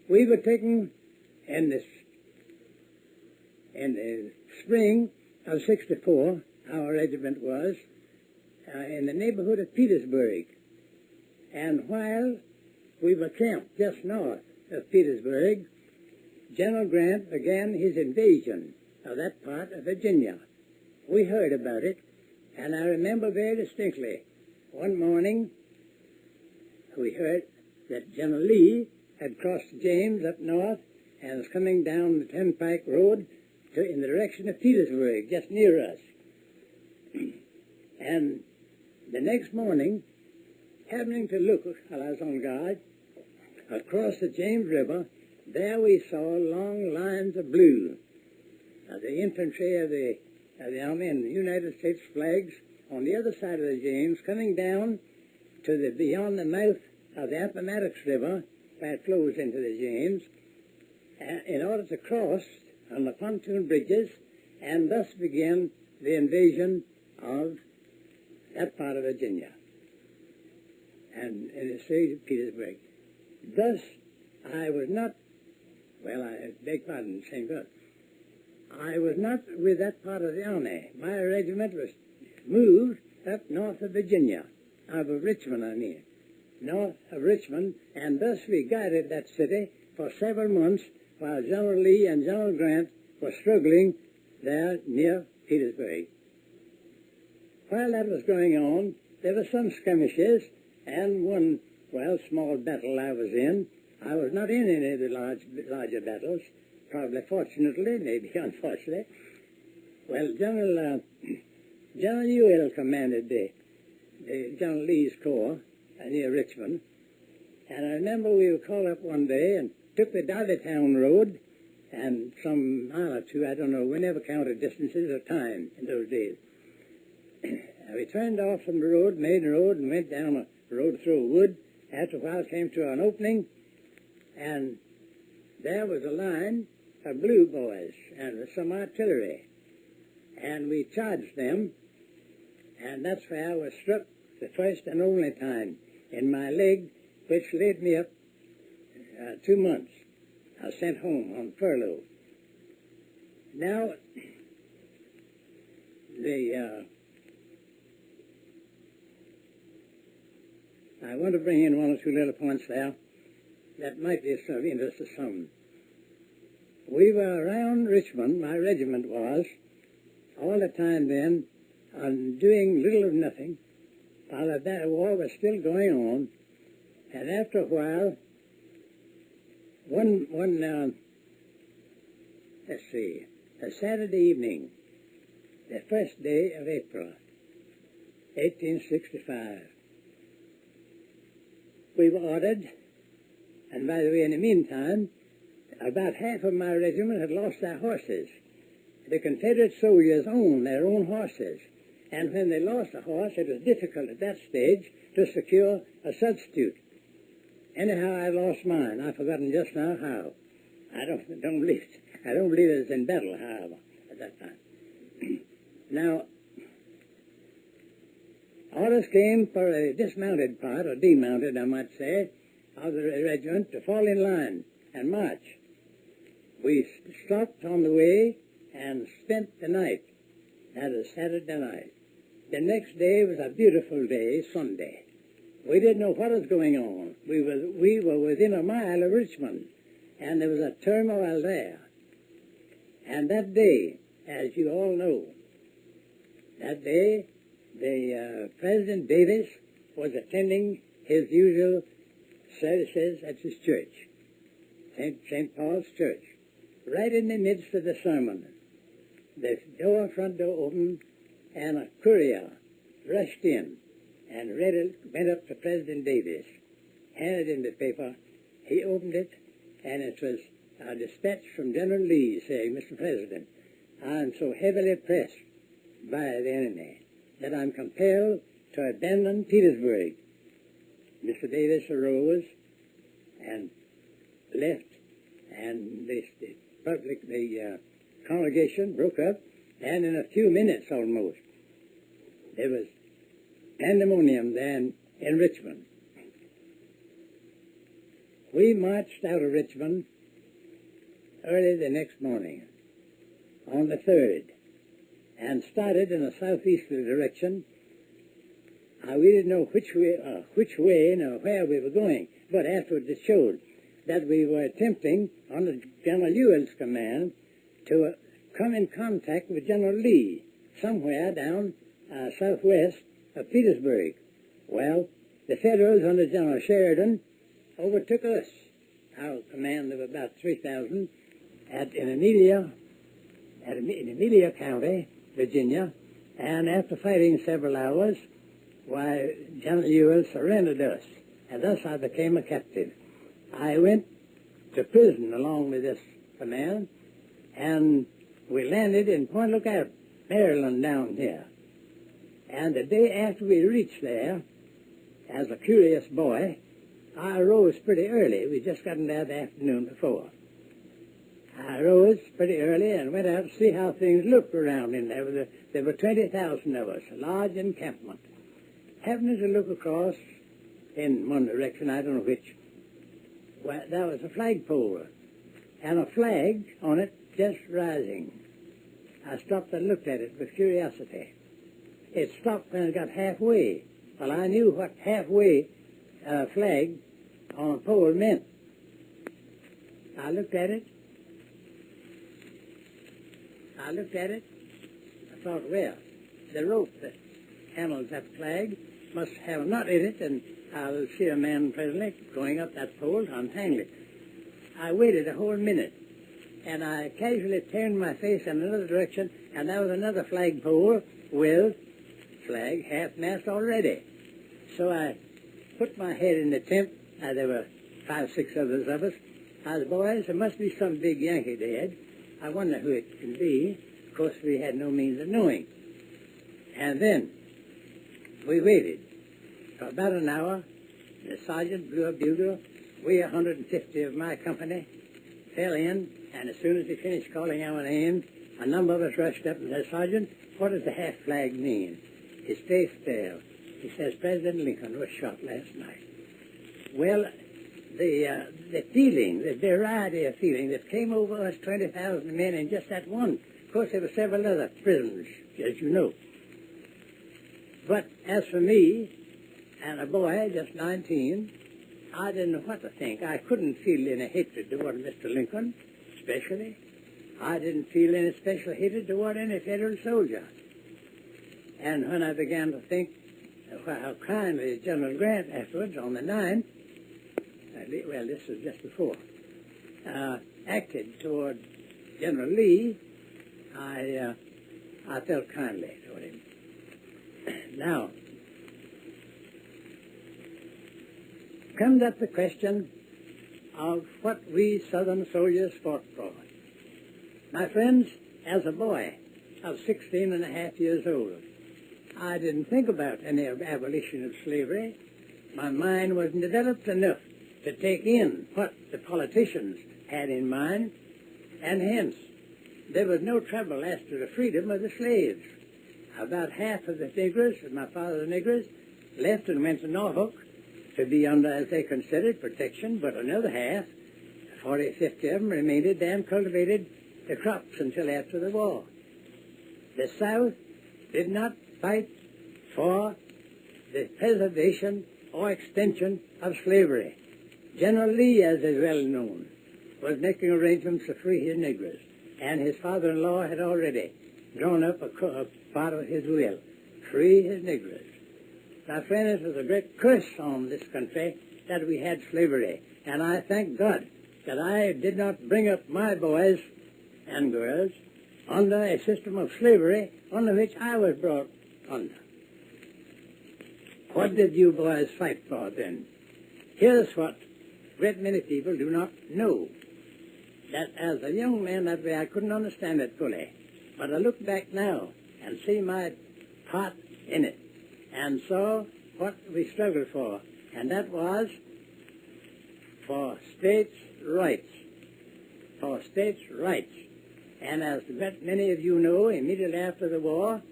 we were taken in the spring of '64, our regiment was, in the neighborhood of Petersburg. And while we were camped just north of Petersburg, General Grant began his invasion of that part of Virginia. We heard about it, and I remember very distinctly, one morning we heard that General Lee had crossed the James up north and was coming down the Turnpike Road in the direction of Petersburg, just near us. And the next morning, happening to look while I was on guard, across the James River, there we saw long lines of blue, the infantry of the Army and the United States flags on the other side of the James, coming down to beyond the mouth of the Appomattox River, where it flows into the James, in order to cross on the pontoon bridges, and thus began the invasion of that part of Virginia and in the siege of Petersburg. Thus, I was not, well, I beg pardon, same God. I was not with that part of the army. My regiment was moved up north of Virginia, out of Richmond, I mean, north of Richmond, and thus we guarded that city for several months while General Lee and General Grant were struggling there near Petersburg. While that was going on, there were some skirmishes, and one, small battle I was in. I was not in any of the larger battles, probably fortunately, maybe unfortunately. Well, General Ewell commanded the General Lee's corps near Richmond, and I remember we were called up one day and took the Dollytown Road, and some mile or two, I don't know, we never counted distances or time in those days. We turned off from the road, main road, and went down a road through a wood. After a while came to an opening, and there was a line of blue boys and some artillery. And we charged them, and that's where I was struck the first and only time in my leg, which laid me up 2 months. I was sent home on furlough. Now, I want to bring in one or two little points there that might be of interest to some. We were around Richmond, my regiment was, all the time then, doing little or nothing, while that war was still going on. And after a while, a Saturday evening, the first day of April, 1865, we were ordered, and by the way, in the meantime, about half of my regiment had lost their horses. The Confederate soldiers owned their own horses, and when they lost a horse, it was difficult at that stage to secure a substitute. Anyhow, I lost mine. I've forgotten just now how. I don't believe it was in battle, however, at that time. Now, orders came for a dismounted part, or demounted, I might say, of the regiment to fall in line and march. We stopped on the way and spent the night. That was Saturday night. The next day was a beautiful day, Sunday. We didn't know what was going on. We were within a mile of Richmond, and there was a turmoil there. And that day, as you all know, that day, President Davis was attending his usual services at his church, St. Paul's Church. Right in the midst of the sermon, the front door opened, and a courier rushed in and went up to President Davis, handed him the paper. He opened it, and it was a dispatch from General Lee saying, "Mr. President, I am so heavily pressed by the enemy that I'm compelled to abandon Petersburg." Mr. Davis arose and left, and the congregation broke up, and in a few minutes almost, there was pandemonium then in Richmond. we marched out of Richmond early the next morning, on the 3rd, and started in a southeasterly direction. We didn't know which way nor where we were going, but afterwards it showed that we were attempting, under General Ewell's command, to come in contact with General Lee, somewhere down southwest of Petersburg. Well, the Federals under General Sheridan overtook us, our command of about 3,000, in Amelia County, Virginia, and after fighting several hours, why, General Ewell surrendered us, and thus I became a captive. I went to prison along with this command, and we landed in Point Lookout, Maryland, down here. And the day after we reached there, as a curious boy, I arose pretty early. We just gotten there the afternoon before. I arose pretty early and went out to see how things looked around in there. There were 20,000 of us, a large encampment. Happening to look across in one direction, I don't know which, well, there was a flagpole, and a flag on it just rising. I stopped and looked at it with curiosity. It stopped when it got halfway. Well, I knew what halfway flag on a pole meant. I looked at it. I thought, well, the rope that handles that flag must have a knot in it, and I'll see a man presently going up that pole to untangle it. I waited a whole minute, and I casually turned my face in another direction, and there was another flagpole with flag half-mast already. So I put my head in the tent. There were 5, 6 others of us. I said, boys, there must be some big Yankee dead. I wonder who it can be. Of course, we had no means of knowing. And then we waited for about an hour. The sergeant blew a bugle. We, 150 of my company, fell in, and as soon as he finished calling our names, a number of us rushed up and said, Sergeant, what does the half flag mean? His face fell. He says, President Lincoln was shot last night. Well, the feeling, the variety of feeling that came over us 20,000 men in just that one. Of course, there were several other prisoners, as you know. But as for me, and a boy, just 19, I didn't know what to think. I couldn't feel any hatred toward Mr. Lincoln, especially. I didn't feel any special hatred toward any Federal soldier. And when I began to think how kindly General Grant afterwards, on the 9th, well, this was just before, acted toward General Lee, I felt kindly toward him. Now, comes up the question of what we Southern soldiers fought for. My friends, as a boy of 16 and a half years old, I didn't think about any abolition of slavery. My mind wasn't developed enough to take in what the politicians had in mind, and hence there was no trouble as to the freedom of the slaves. About half of the Negroes, of my father's Negroes, left and went to Norfolk to be under, as they considered, protection, but another half, 40, 50 of them, remained there and cultivated the crops until after the war. The South did not fight for the preservation or extension of slavery. General Lee, as is well known, was making arrangements to free his Negroes, and his father-in-law had already drawn up a part of his will, free his Negroes. My friend, it was a great curse on this country that we had slavery, and I thank God that I did not bring up my boys and girls under a system of slavery under which I was brought under. What did you boys fight for then? Here's what a great many people do not know. That as a young man that way, I couldn't understand it fully. But I look back now and see my part in it and saw what we struggled for, and that was for states' rights. For states' rights. And as many of you know, immediately after the war,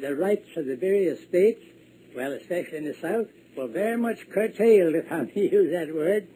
the rights of the various states, well, especially in the South, were very much curtailed, if I may use that word,